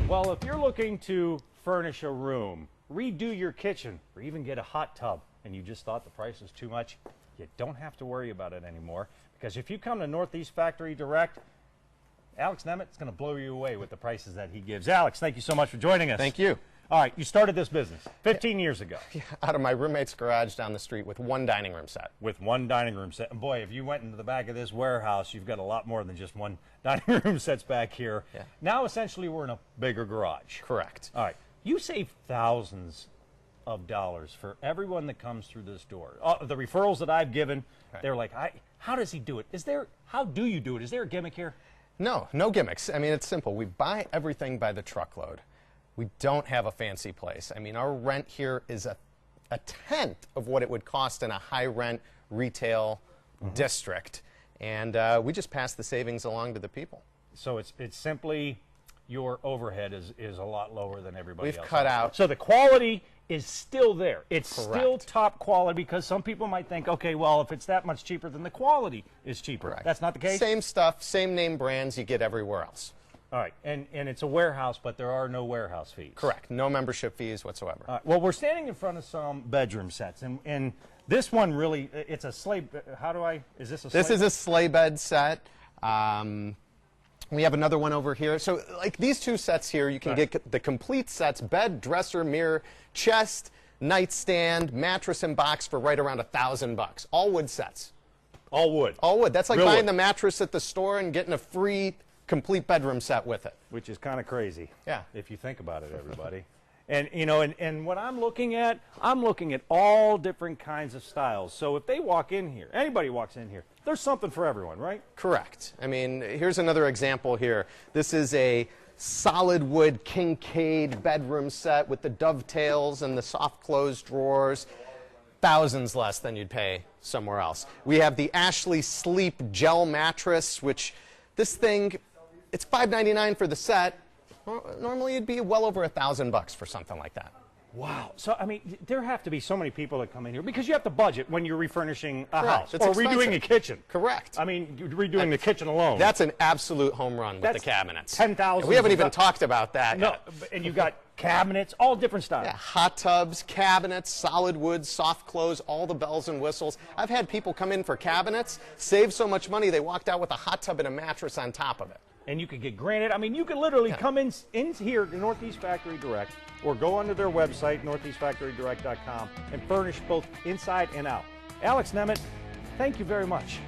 Well, if you're looking to furnish a room, redo your kitchen, or even get a hot tub, and you just thought the price was too much, you don't have to worry about it anymore. Because if you come to Northeast Factory Direct, Alex Nemeth is going to blow you away with the prices that he gives. Alex, thank you so much for joining us. Thank you. All right, you started this business 15 years ago. Yeah, out of my roommate's garage down the street with one dining room set. With one dining room set. And boy, if you went into the back of this warehouse, you've got a lot more than just one dining room sets back here. Yeah. Now, essentially, we're in a bigger garage. Correct. All right. You save thousands of dollars for everyone that comes through this door. The referrals that I've given, they're like, how does he do it? How do you do it? Is there a gimmick here? No, no gimmicks. I mean, it's simple. We buy everything by the truckload. We don't have a fancy place. I mean, our rent here is a tenth of what it would cost in a high-rent retail district. And we just pass the savings along to the people. So it's simply your overhead is a lot lower than everybody else. We've cut out. So the quality is still there. It's Correct. still top quality, because some people might think, okay, well, if it's that much cheaper, then the quality is cheaper. Correct. That's not the case? Same stuff, same name brands you get everywhere else. All right, and it's a warehouse, but there are no warehouse fees. Correct. No membership fees whatsoever. Well, we're standing in front of some bedroom sets, and this one really, it's a sleigh. Is this a sleigh? This is a sleigh bed set. We have another one over here. So, like these two sets here, you can get the complete sets: bed, dresser, mirror, chest, nightstand, mattress, and box for right around $1,000. All wood sets. All wood. All wood. That's like Real buying wood. the mattress at the store and getting a free complete bedroom set with it. Which is kind of crazy. Yeah. If you think about it, everybody. And you know, and what I'm looking at all different kinds of styles. So if they walk in here, anybody walks in here, there's something for everyone, right? Correct. I mean, here's another example here. This is a solid wood Kincaid bedroom set with the dovetails and the soft closed drawers. Thousands less than you'd pay somewhere else. We have the Ashley Sleep gel mattress, which this thing, it's $5.99 for the set. Normally it'd be well over $1,000 for something like that. Wow. So, I mean, there have to be so many people that come in here, because you have to budget when you're refurnishing a house. It's or expensive. redoing a kitchen. Correct. I mean, redoing the kitchen alone. That's an absolute home run with the cabinets. 10,000. We haven't even talked about that No, yet. and you've got cabinets, all different styles. Yeah, hot tubs, cabinets, solid wood, soft close, all the bells and whistles. I've had people come in for cabinets, save so much money they walked out with a hot tub and a mattress on top of it. And you could get granite. I mean, you could literally come in here to Northeast Factory Direct, or go onto their website, northeastfactorydirect.com, and furnish both inside and out. Alex Nemeth, thank you very much.